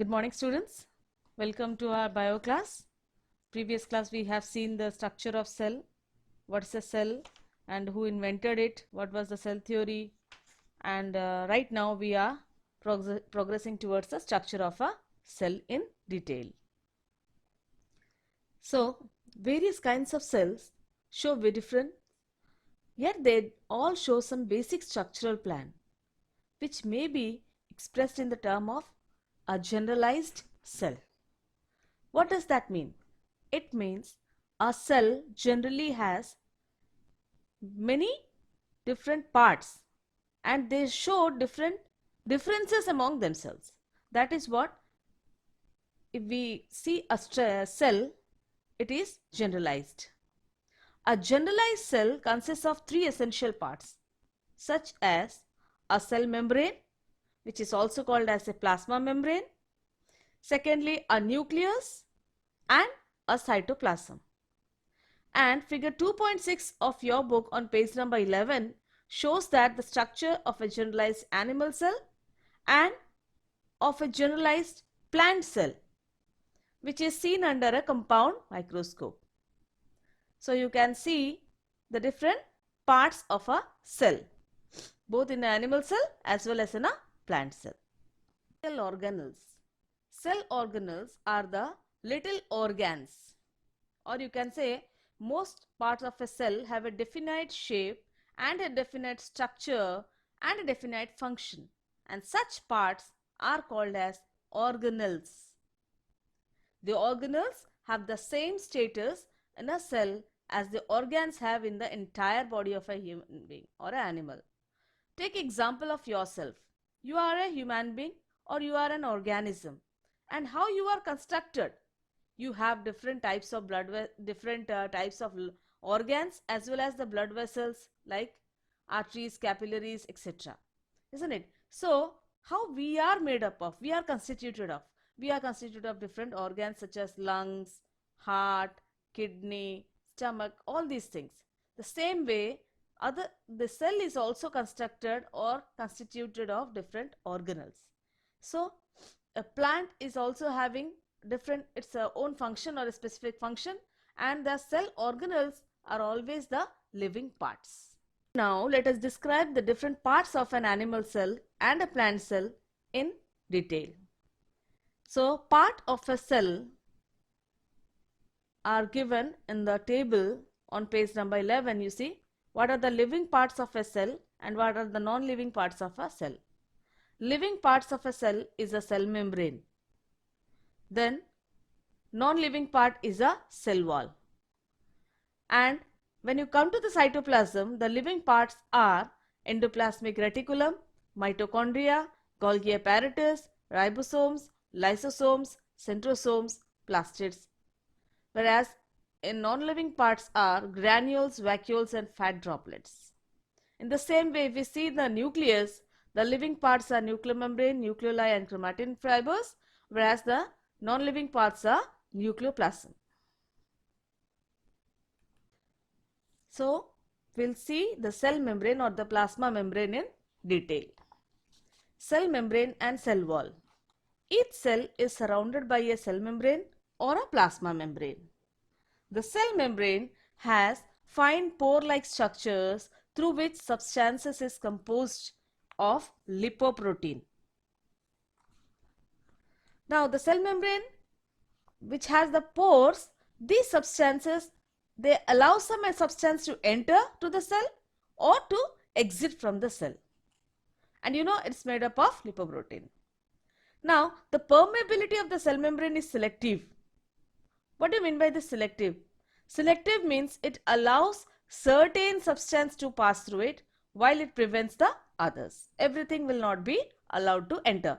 Good morning, students. Welcome to our bio class. Previous class we have seen the structure of cell, what's a cell and who invented it, what was the cell theory, and right now we are progressing towards the structure of a cell in detail. So, various kinds of cells show very different, yet they all show some basic structural plan, which may be expressed in the term of a generalized cell. What does that mean? It means a cell generally has many different parts and they show different differences among themselves. That is what, if we see a cell, it is generalized. A generalized cell consists of three essential parts, such as a cell membrane, which is also called as a plasma membrane, secondly a nucleus, and a cytoplasm. And figure 2.6 of your book on page number 11 shows that the structure of a generalized animal cell and of a generalized plant cell, which is seen under a compound microscope. So you can see the different parts of a cell, both in an animal cell as well as in a plant cell. Cell organelles. Cell organelles are the little organs, or you can say most parts of a cell have a definite shape and a definite structure and a definite function, and such parts are called as organelles. The organelles have the same status in a cell as the organs have in the entire body of a human being or an animal. Take example of yourself. You are a human being or you are an organism, and how you are constructed. You have different types of types of organs as well as the blood vessels like arteries, capillaries, etc. Isn't it? So, how we are made up of? We are constituted of. We are constituted of different organs such as lungs, heart, kidney, stomach, all these things. The same way, the cell is also constructed or constituted of different organelles. So, a plant is also having different its own function or a specific function, and the cell organelles are always the living parts. Now let us describe the different parts of an animal cell and a plant cell in detail. So part of a cell are given in the table on page number 11. You see what are the living parts of a cell and what are the non-living parts of a cell. Living parts of a cell is a cell membrane. Then non-living part is a cell wall. And when you come to the cytoplasm, the living parts are endoplasmic reticulum, mitochondria, Golgi apparatus, ribosomes, lysosomes, centrosomes, plastids. Whereas in non-living parts are granules, vacuoles and fat droplets. In the same way, if we see the nucleus, the living parts are nuclear membrane, nucleoli and chromatin fibers, whereas the non-living parts are nucleoplasm. So, we'll see the cell membrane or the plasma membrane in detail. Cell membrane and cell wall. Each cell is surrounded by a cell membrane or a plasma membrane. The cell membrane has fine pore-like structures through which substances is composed of lipoprotein. Now, the cell membrane which has the pores, these substances, they allow some substance to enter to the cell or to exit from the cell. And you know it's made up of lipoprotein. Now, the permeability of the cell membrane is selective. What do you mean by this selective? Selective means it allows certain substance to pass through it while it prevents the others. Everything will not be allowed to enter.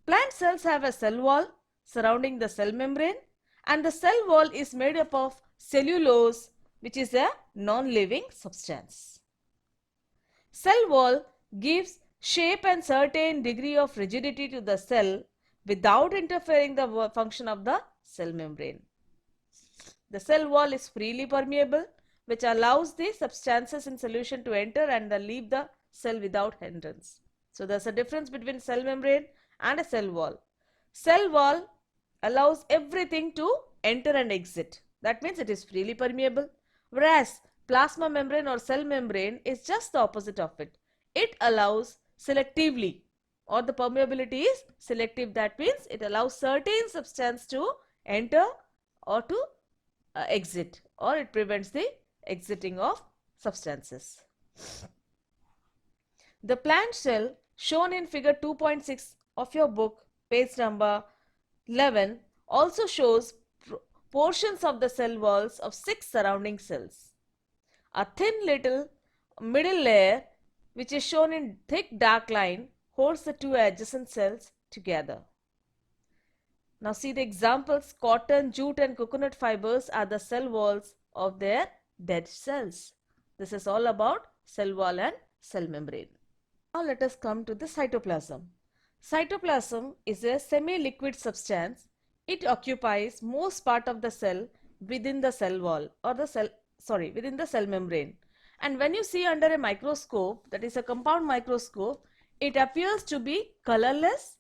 Plant cells have a cell wall surrounding the cell membrane, and the cell wall is made up of cellulose, which is a non-living substance. Cell wall gives shape and certain degree of rigidity to the cell without interfering the function of the cell membrane. The cell wall is freely permeable, which allows the substances in solution to enter and leave the cell without hindrance. So there's a difference between cell membrane and a cell wall. Cell wall allows everything to enter and exit. That means it is freely permeable. Whereas plasma membrane or cell membrane is just the opposite of it. It allows selectively, or the permeability is selective. That means it allows certain substance to enter or to exit, or it prevents the exiting of substances. The plant cell shown in figure 2.6 of your book, page number 11, also shows portions of the cell walls of 6 surrounding cells. A thin little middle layer, which is shown in thick dark line, holds the two adjacent cells together. Now see the examples. Cotton, jute and coconut fibers are the cell walls of their dead cells. This is all about cell wall and cell membrane. Now let us come to the cytoplasm. Cytoplasm is a semi-liquid substance. It occupies most part of the cell within the cell wall, or within the cell membrane. And when you see under a microscope, that is a compound microscope, it appears to be colorless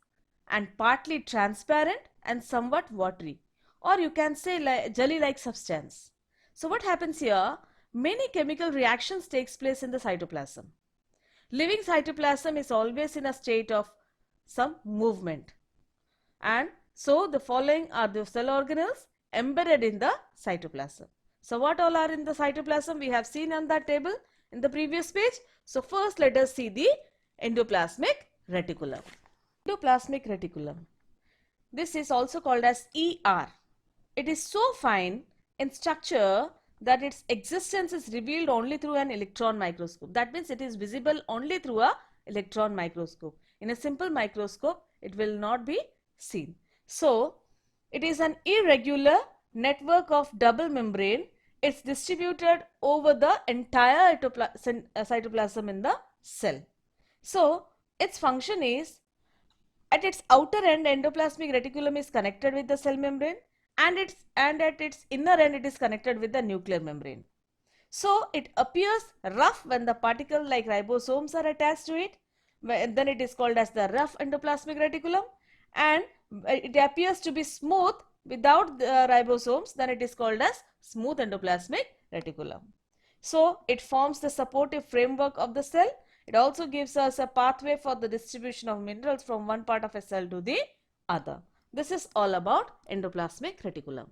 and partly transparent and somewhat watery, or you can say like jelly-like substance. So what happens here? Many chemical reactions takes place in the cytoplasm. Living cytoplasm is always in a state of some movement, and so the following are the cell organelles embedded in the cytoplasm. So what all are in the cytoplasm we have seen on that table in the previous page. So first let us see the endoplasmic reticulum. Endoplasmic reticulum. This is also called as ER. It is so fine in structure that its existence is revealed only through an electron microscope. That means it is visible only through a electron microscope. In a simple microscope, it will not be seen. So, it is an irregular network of double membrane. It's distributed over the entire cytoplasm in the cell. So, its function is, at its outer end, endoplasmic reticulum is connected with the cell membrane, and at its inner end it is connected with the nuclear membrane. So it appears rough when the particle like ribosomes are attached to it, then it is called as the rough endoplasmic reticulum, and it appears to be smooth without the ribosomes, then it is called as smooth endoplasmic reticulum. So it forms the supportive framework of the cell. It also gives us a pathway for the distribution of minerals from one part of a cell to the other. This is all about endoplasmic reticulum.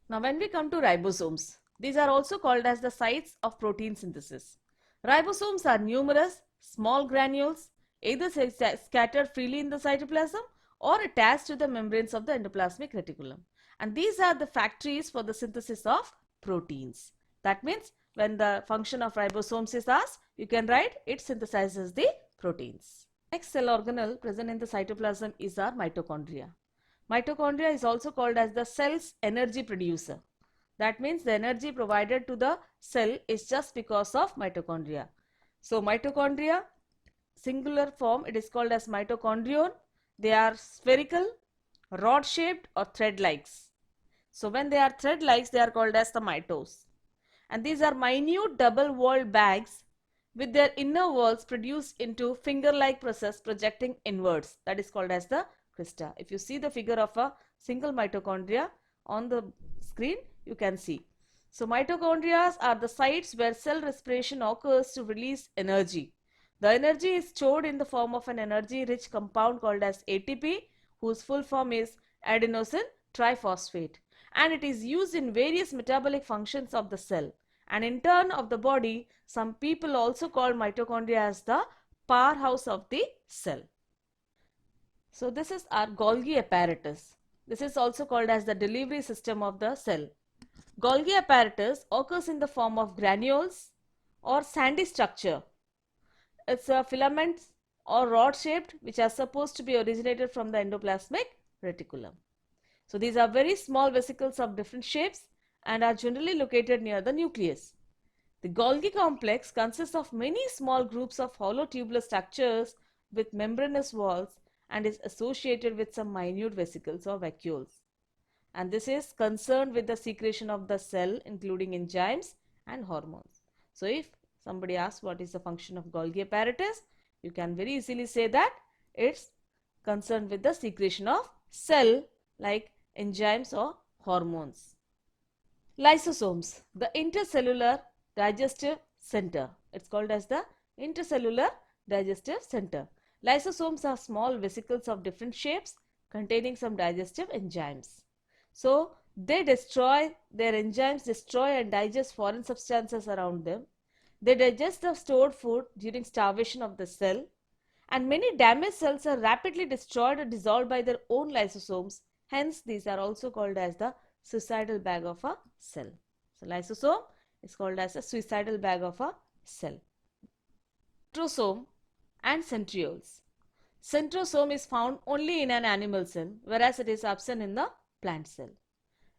Now when we come to ribosomes, these are also called as the sites of protein synthesis. Ribosomes are numerous small granules, either scattered freely in the cytoplasm or attached to the membranes of the endoplasmic reticulum. And these are the factories for the synthesis of proteins. That means when the function of ribosomes is asked, you can write it synthesizes the proteins. Next cell organelle present in the cytoplasm is our mitochondria. Mitochondria is also called as the cell's energy producer. That means the energy provided to the cell is just because of mitochondria. So mitochondria, singular form, it is called as mitochondrion. They are spherical, rod shaped or thread-like. So when they are thread-like, they are called as the mitose. And these are minute double-walled bags with their inner walls produced into finger-like process projecting inwards. That is called as the crista. If you see the figure of a single mitochondria on the screen, you can see. So mitochondria are the sites where cell respiration occurs to release energy. The energy is stored in the form of an energy-rich compound called as ATP, whose full form is adenosine triphosphate, and it is used in various metabolic functions of the cell. And in turn of the body, some people also call mitochondria as the powerhouse of the cell. So this is our Golgi apparatus. This is also called as the delivery system of the cell. Golgi apparatus occurs in the form of granules or sandy structure. It's a filaments or rod shaped, which are supposed to be originated from the endoplasmic reticulum. So these are very small vesicles of different shapes and are generally located near the nucleus. The Golgi complex consists of many small groups of hollow tubular structures with membranous walls and is associated with some minute vesicles or vacuoles. And this is concerned with the secretion of the cell, including enzymes and hormones. So if somebody asks what is the function of Golgi apparatus, you can very easily say that it's concerned with the secretion of cell like enzymes or hormones. Lysosomes, the intercellular digestive center. It's called as the intercellular digestive center. Lysosomes are small vesicles of different shapes containing some digestive enzymes. So they destroy, their enzymes destroy and digest foreign substances around them. They digest the stored food during starvation of the cell, and many damaged cells are rapidly destroyed or dissolved by their own lysosomes. Hence, these are also called as the suicidal bag of a cell. So, lysosome is called as a suicidal bag of a cell. Centrosome and centrioles. Centrosome is found only in an animal cell, whereas it is absent in the plant cell.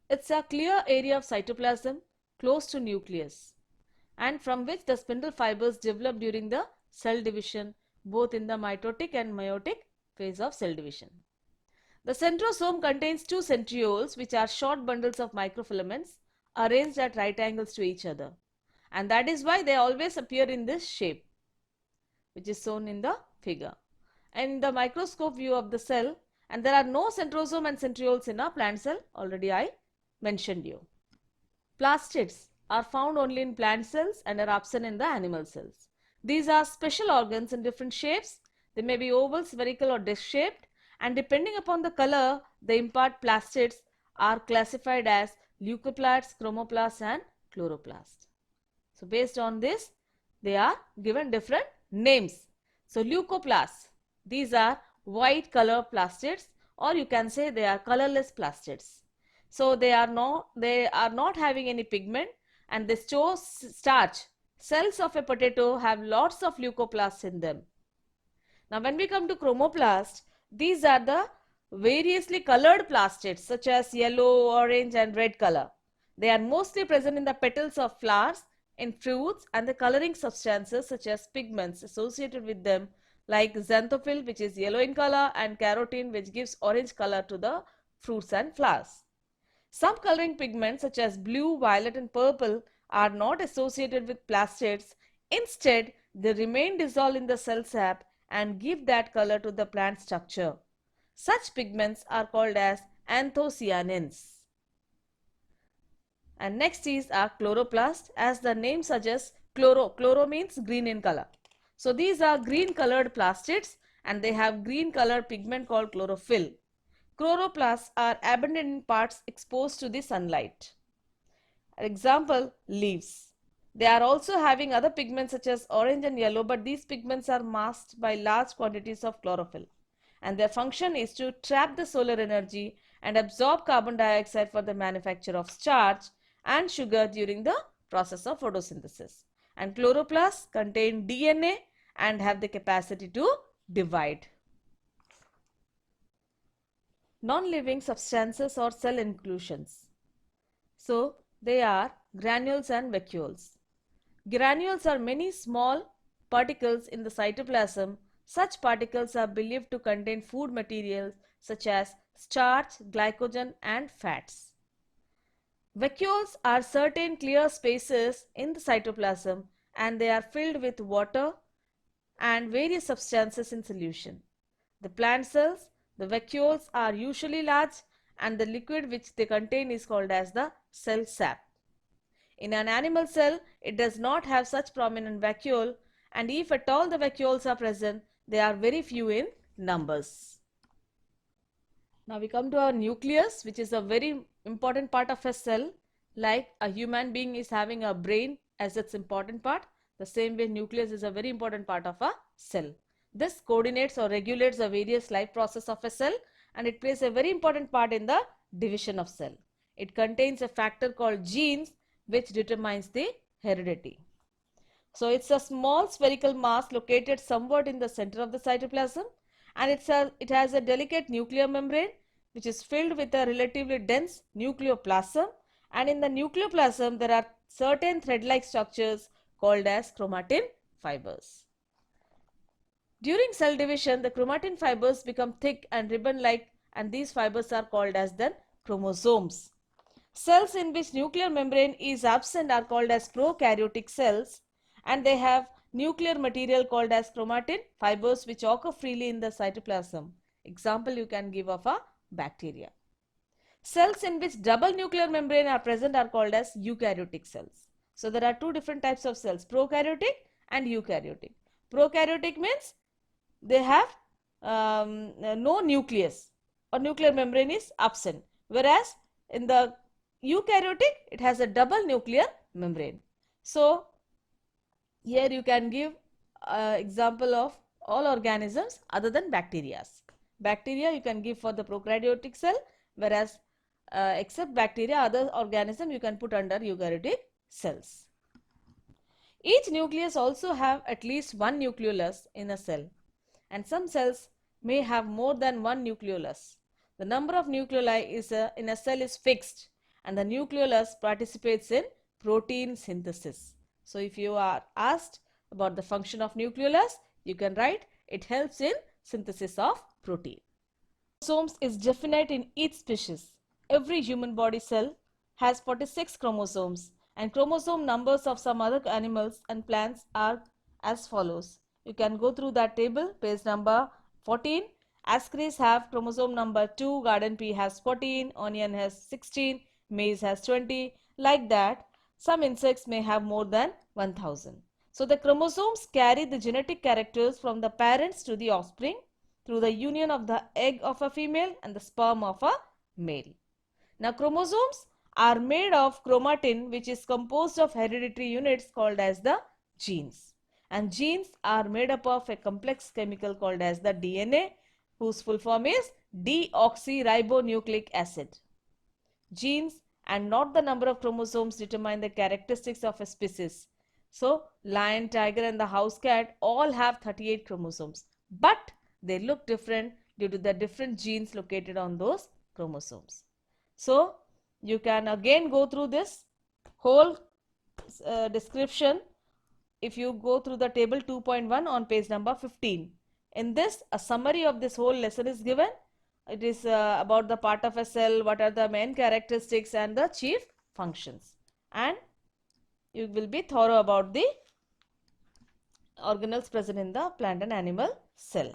It's a clear area of cytoplasm close to nucleus, and from which the spindle fibers develop during the cell division, both in the mitotic and meiotic phase of cell division. The centrosome contains two centrioles, which are short bundles of microfilaments arranged at right angles to each other, and that is why they always appear in this shape, which is shown in the figure. And the microscope view of the cell, and there are no centrosome and centrioles in a plant cell, already I mentioned you. Plastids are found only in plant cells and are absent in the animal cells. These are special organs in different shapes. They may be oval, spherical or disc shaped, and depending upon the color they impart, plastids are classified as leucoplasts, chromoplasts and chloroplasts. So based on this, they are given different names. So leucoplasts, these are white color plastids, or you can say they are colorless plastids. So they are not having any pigment, and they store starch. Cells of a potato have lots of leucoplasts in them. Now when we come to chromoplast, these are the variously colored plastids such as yellow, orange and red color. They are mostly present in the petals of flowers, in fruits, and the coloring substances such as pigments associated with them like xanthophyll, which is yellow in color, and carotene, which gives orange color to the fruits and flowers. Some coloring pigments such as blue, violet and purple are not associated with plastids. Instead, they remain dissolved in the cell sap and give that color to the plant structure. Such pigments are called as anthocyanins. And next is our chloroplast. As the name suggests, chloro means green in color. So these are green colored plastids, and they have green colored pigment called chlorophyll. Chloroplasts are abundant in parts exposed to the sunlight. Example, leaves. They are also having other pigments such as orange and yellow, but these pigments are masked by large quantities of chlorophyll, and their function is to trap the solar energy and absorb carbon dioxide for the manufacture of starch and sugar during the process of photosynthesis. And chloroplasts contain DNA and have the capacity to divide. Non-living substances or cell inclusions. So they are granules and vacuoles. Granules are many small particles in the cytoplasm. Such particles are believed to contain food materials such as starch, glycogen and fats. Vacuoles are certain clear spaces in the cytoplasm, and they are filled with water and various substances in solution. The plant cells, the vacuoles are usually large, and the liquid which they contain is called as the cell sap. In an animal cell, it does not have such prominent vacuole, and if at all the vacuoles are present, they are very few in numbers. Now we come to our nucleus, which is a very important part of a cell. Like a human being is having a brain as its important part, the same way nucleus is a very important part of a cell. This coordinates or regulates the various life process of a cell, and it plays a very important part in the division of cell. It contains a factor called genes, which determines the heredity. So it's a small spherical mass located somewhat in the center of the cytoplasm, and it has a delicate nuclear membrane which is filled with a relatively dense nucleoplasm, and in the nucleoplasm there are certain thread-like structures called as chromatin fibers. During cell division, the chromatin fibers become thick and ribbon-like, and these fibers are called as then chromosomes. Cells in which nuclear membrane is absent are called as prokaryotic cells, and they have nuclear material called as chromatin fibers which occur freely in the cytoplasm. Example you can give of a bacteria. Cells in which double nuclear membrane are present are called as eukaryotic cells. So there are two different types of cells, prokaryotic and eukaryotic. Prokaryotic means they have no nucleus or nuclear membrane is absent, whereas in the eukaryotic it has a double nuclear membrane. So here you can give example of all organisms other than bacteria. Bacteria you can give for the prokaryotic cell, whereas except bacteria, other organism you can put under eukaryotic cells. Each nucleus also have at least one nucleolus in a cell, and some cells may have more than one nucleolus. The number of nucleoli in a cell is fixed, and the nucleolus participates in protein synthesis. So if you are asked about the function of nucleolus, you can write it helps in synthesis of protein. Chromosomes is definite in each species. Every human body cell has 46 chromosomes, and chromosome numbers of some other animals and plants are as follows. You can go through that table, page number 14. Ascaris have chromosome number 2, garden pea has 14, onion has 16, maize has 20. Like that, some insects may have more than 1000. So the chromosomes carry the genetic characters from the parents to the offspring through the union of the egg of a female and the sperm of a male. Now chromosomes are made of chromatin, which is composed of hereditary units called as the genes. And genes are made up of a complex chemical called as the DNA, whose full form is deoxyribonucleic acid. Genes and not the number of chromosomes determine the characteristics of a species. So lion, tiger and the house cat all have 38 chromosomes, but they look different due to the different genes located on those chromosomes. So you can again go through this whole description if you go through the table 2.1 on page number 15. In this, a summary of this whole lesson is given. It is about the part of a cell, what are the main characteristics and the chief functions. And you will be thorough about the organelles present in the plant and animal cell.